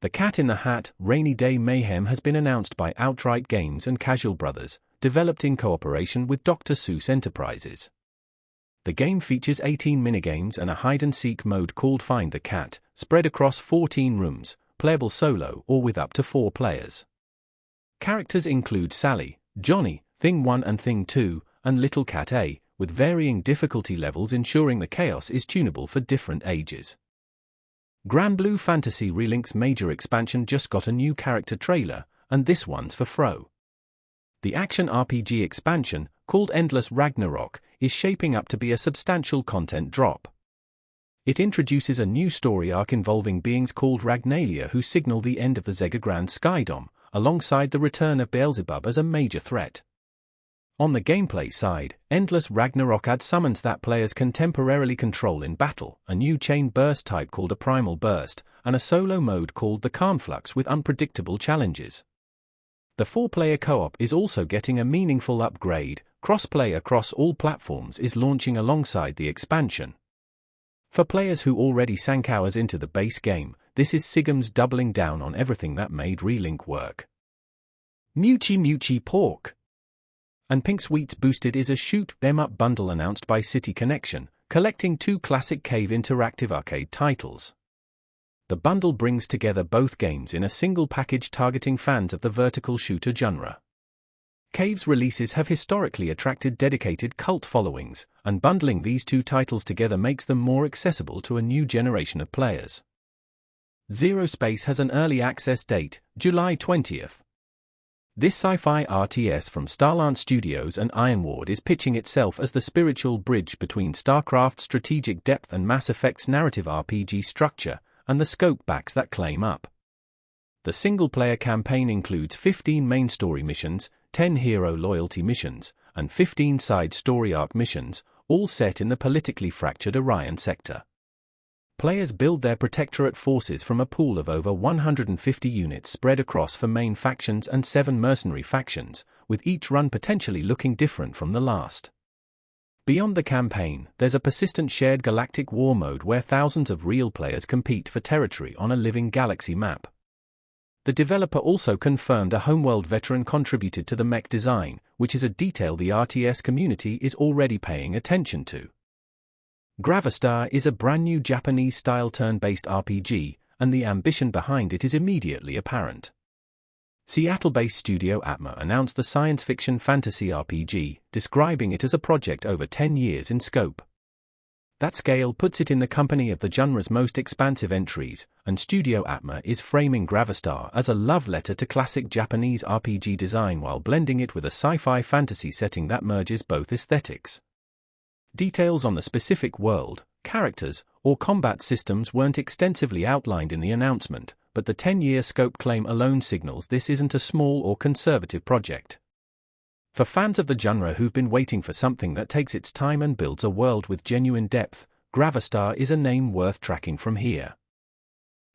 The Cat in the Hat Rainy Day Mayhem has been announced by Outright Games and Casual Brothers, developed in cooperation with Dr. Seuss Enterprises. The game features 18 minigames and a hide-and-seek mode called Find the Cat, spread across 14 rooms, playable solo or with up to 4 players. Characters include Sally, Johnny, Thing 1 and Thing 2, and Little Cat A, with varying difficulty levels ensuring the chaos is tunable for different ages. Granblue Fantasy Relink's major expansion just got a new character trailer, and this one's for Fro. The action RPG expansion, called Endless Ragnarok, is shaping up to be a substantial content drop. It introduces a new story arc involving beings called Ragnalia who signal the end of the Zegagrand Skydom, alongside the return of Beelzebub as a major threat. On the gameplay side, Endless Ragnarok adds summons that players can temporarily control in battle, a new chain burst type called a Primal Burst, and a solo mode called the Calmflux with unpredictable challenges. The 4-player co-op is also getting a meaningful upgrade. Cross-play across all platforms is launching alongside the expansion. For players who already sank hours into the base game, this is Sigum's doubling down on everything that made Relink work. Muchi Pork and PinkSweets Boosted is a shoot 'em up bundle announced by City Connection, collecting 2 classic Cave interactive arcade titles. The bundle brings together both games in a single package targeting fans of the vertical shooter genre. Cave's releases have historically attracted dedicated cult followings, and bundling these 2 titles together makes them more accessible to a new generation of players. Zerospace has an early access date, July 20th. This sci-fi RTS from Starlant Studios and Ironwing is pitching itself as the spiritual bridge between StarCraft's strategic depth and Mass Effect's narrative RPG structure, and the scope backs that claim up. The single-player campaign includes 15 main story missions, 10 hero loyalty missions, and 15 side story arc missions, all set in the politically fractured Orion sector. Players build their Protectorate forces from a pool of over 150 units spread across 4 main factions and 7 mercenary factions, with each run potentially looking different from the last. Beyond the campaign, there's a persistent shared galactic war mode where thousands of real players compete for territory on a living galaxy map. The developer also confirmed a homeworld veteran contributed to the mech design, which is a detail the RTS community is already paying attention to. Gravastar is a brand new Japanese-style turn-based RPG, and the ambition behind it is immediately apparent. Seattle-based studio Atma announced the science fiction fantasy RPG, describing it as a project over 10 years in scope. That scale puts it in the company of the genre's most expansive entries, and Studio Atma is framing Gravastar as a love letter to classic Japanese RPG design while blending it with a sci-fi fantasy setting that merges both aesthetics. Details on the specific world, characters, or combat systems weren't extensively outlined in the announcement, but the 10-year scope claim alone signals this isn't a small or conservative project. For fans of the genre who've been waiting for something that takes its time and builds a world with genuine depth, Gravastar is a name worth tracking from here.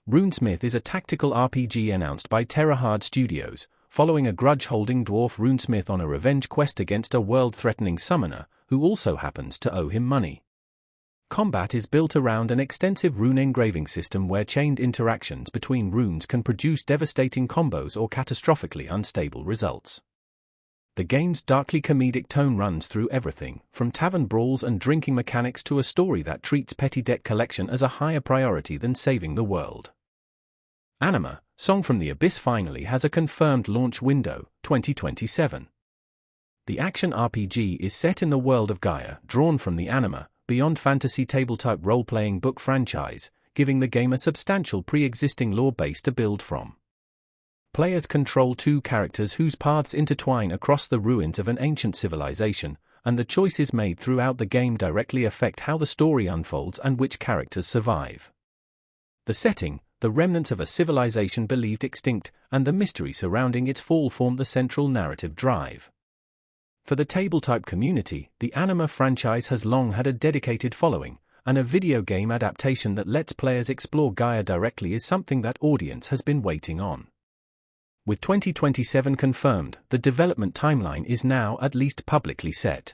Runesmith is a tactical RPG announced by Terrahard Studios, following a grudge-holding dwarf Runesmith on a revenge quest against a world-threatening summoner, who also happens to owe him money. Combat is built around an extensive rune engraving system where chained interactions between runes can produce devastating combos or catastrophically unstable results. The game's darkly comedic tone runs through everything, from tavern brawls and drinking mechanics to a story that treats petty debt collection as a higher priority than saving the world. Anima, Song from the Abyss finally has a confirmed launch window, 2027. The action RPG is set in the world of Gaia, drawn from the Anima, Beyond Fantasy tabletop role-playing book franchise, giving the game a substantial pre-existing lore base to build from. Players control 2 characters whose paths intertwine across the ruins of an ancient civilization, and the choices made throughout the game directly affect how the story unfolds and which characters survive. The setting, the remnants of a civilization believed extinct, and the mystery surrounding its fall form the central narrative drive. For the tabletop community, the Anima franchise has long had a dedicated following, and a video game adaptation that lets players explore Gaia directly is something that audience has been waiting on. With 2027 confirmed, the development timeline is now at least publicly set.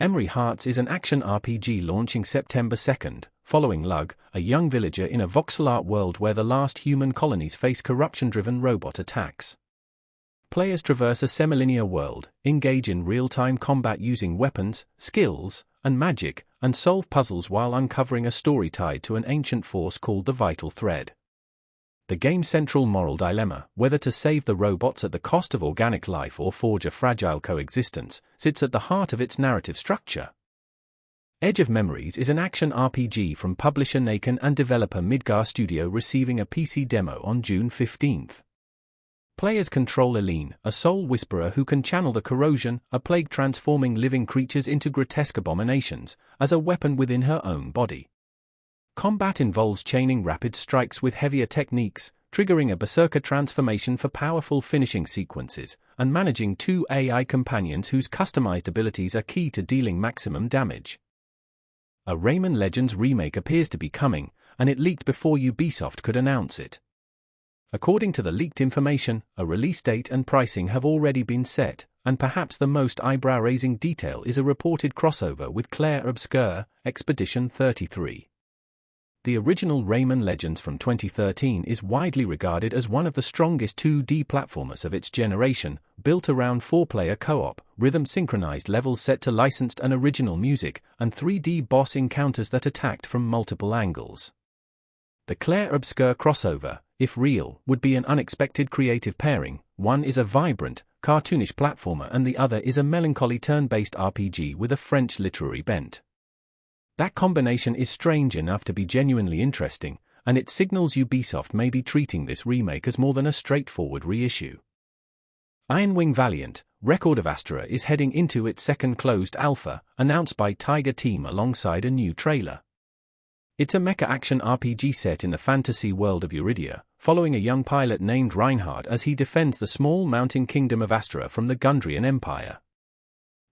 Emery Hearts is an action RPG launching September 2nd, following Lug, a young villager in a voxel art world where the last human colonies face corruption-driven robot attacks. Players traverse a semilinear world, engage in real-time combat using weapons, skills, and magic, and solve puzzles while uncovering a story tied to an ancient force called the Vital Thread. The game's central moral dilemma, whether to save the robots at the cost of organic life or forge a fragile coexistence, sits at the heart of its narrative structure. Edge of Memories is an action RPG from publisher Naken and developer Midgar Studio, receiving a PC demo on June 15. Players control Eileen, a soul whisperer who can channel the corrosion, a plague transforming living creatures into grotesque abominations, as a weapon within her own body. Combat involves chaining rapid strikes with heavier techniques, triggering a berserker transformation for powerful finishing sequences, and managing 2 AI companions whose customized abilities are key to dealing maximum damage. A Rayman Legends remake appears to be coming, and it leaked before Ubisoft could announce it. According to the leaked information, a release date and pricing have already been set, and perhaps the most eyebrow-raising detail is a reported crossover with Clair Obscur, Expedition 33. The original Rayman Legends from 2013 is widely regarded as one of the strongest 2D platformers of its generation, built around 4-player co-op, rhythm-synchronized levels set to licensed and original music, and 3D boss encounters that attacked from multiple angles. The Clair Obscur crossover, if real, would be an unexpected creative pairing. One is a vibrant, cartoonish platformer and the other is a melancholy turn-based RPG with a French literary bent. That combination is strange enough to be genuinely interesting, and it signals Ubisoft may be treating this remake as more than a straightforward reissue. Ironwing Valiant, Record of Astera is heading into its second closed alpha, announced by Tiger Team alongside a new trailer. It's a mecha action RPG set in the fantasy world of Eurydia, following a young pilot named Reinhard as he defends the small mountain kingdom of Astera from the Gundrian Empire.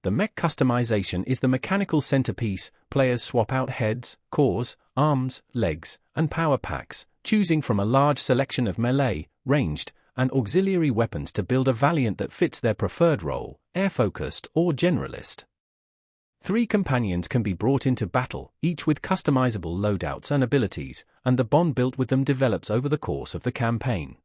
The mech customization is the mechanical centerpiece. Players swap out heads, cores, arms, legs, and power packs, choosing from a large selection of melee, ranged, and auxiliary weapons to build a Valiant that fits their preferred role, air-focused or generalist. 3 companions can be brought into battle, each with customizable loadouts and abilities, and the bond built with them develops over the course of the campaign.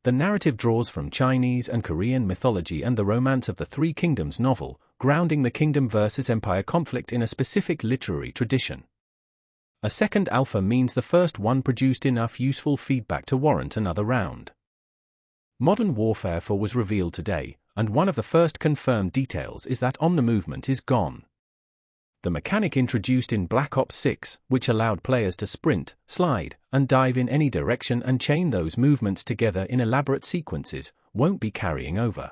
The narrative draws from Chinese and Korean mythology and the Romance of the Three Kingdoms novel, grounding the kingdom versus empire conflict in a specific literary tradition. A second alpha means the first one produced enough useful feedback to warrant another round. Modern Warfare 4 was revealed today, and one of the first confirmed details is that omni-movement is gone. The mechanic introduced in Black Ops 6, which allowed players to sprint, slide, and dive in any direction and chain those movements together in elaborate sequences, won't be carrying over.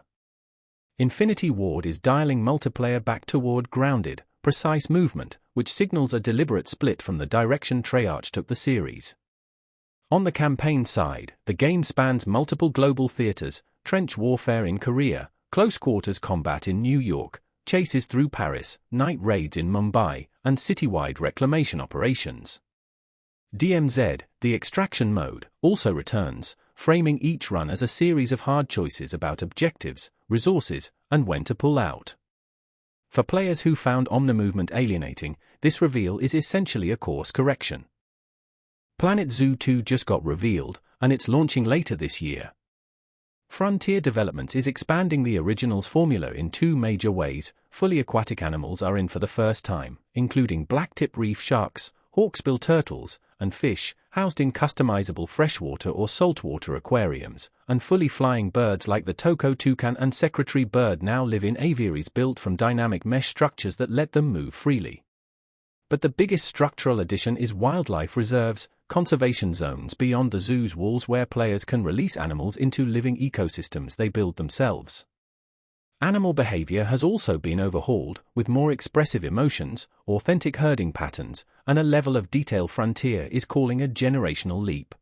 Infinity Ward is dialing multiplayer back toward grounded, precise movement, which signals a deliberate split from the direction Treyarch took the series. On the campaign side, the game spans multiple global theaters, trench warfare in Korea, close quarters combat in New York, chases through Paris, night raids in Mumbai, and citywide reclamation operations. DMZ, the extraction mode, also returns, framing each run as a series of hard choices about objectives, resources, and when to pull out. For players who found omni-movement alienating, this reveal is essentially a course correction. Planet Zoo 2 just got revealed, and it's launching later this year. Frontier Developments is expanding the original's formula in 2 major ways. Fully aquatic animals are in for the first time, including blacktip reef sharks, hawksbill turtles, and fish, housed in customizable freshwater or saltwater aquariums, and fully flying birds like the Toko toucan and secretary bird now live in aviaries built from dynamic mesh structures that let them move freely. But the biggest structural addition is wildlife reserves, conservation zones beyond the zoo's walls where players can release animals into living ecosystems they build themselves. Animal behavior has also been overhauled, with more expressive emotions, authentic herding patterns, and a level of detail Frontier is calling a generational leap.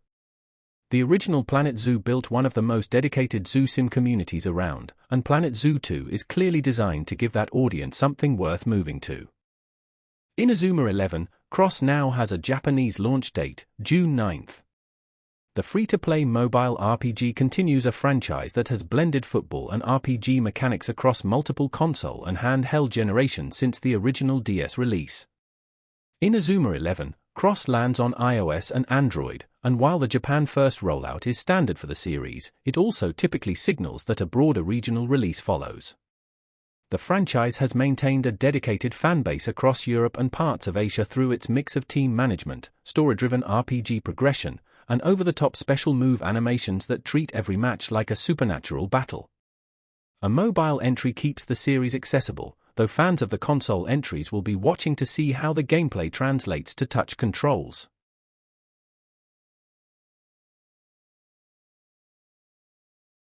The original Planet Zoo built one of the most dedicated zoo sim communities around, and Planet Zoo 2 is clearly designed to give that audience something worth moving to. Inazuma 11, Cross now has a Japanese launch date, June 9th. The free-to-play mobile RPG continues a franchise that has blended football and RPG mechanics across multiple console and handheld generations since the original DS release. Inazuma 11, Cross lands on iOS and Android, and while the Japan-first rollout is standard for the series, it also typically signals that a broader regional release follows. The franchise has maintained a dedicated fanbase across Europe and parts of Asia through its mix of team management, story-driven RPG progression, and over-the-top special move animations that treat every match like a supernatural battle. A mobile entry keeps the series accessible, though fans of the console entries will be watching to see how the gameplay translates to touch controls.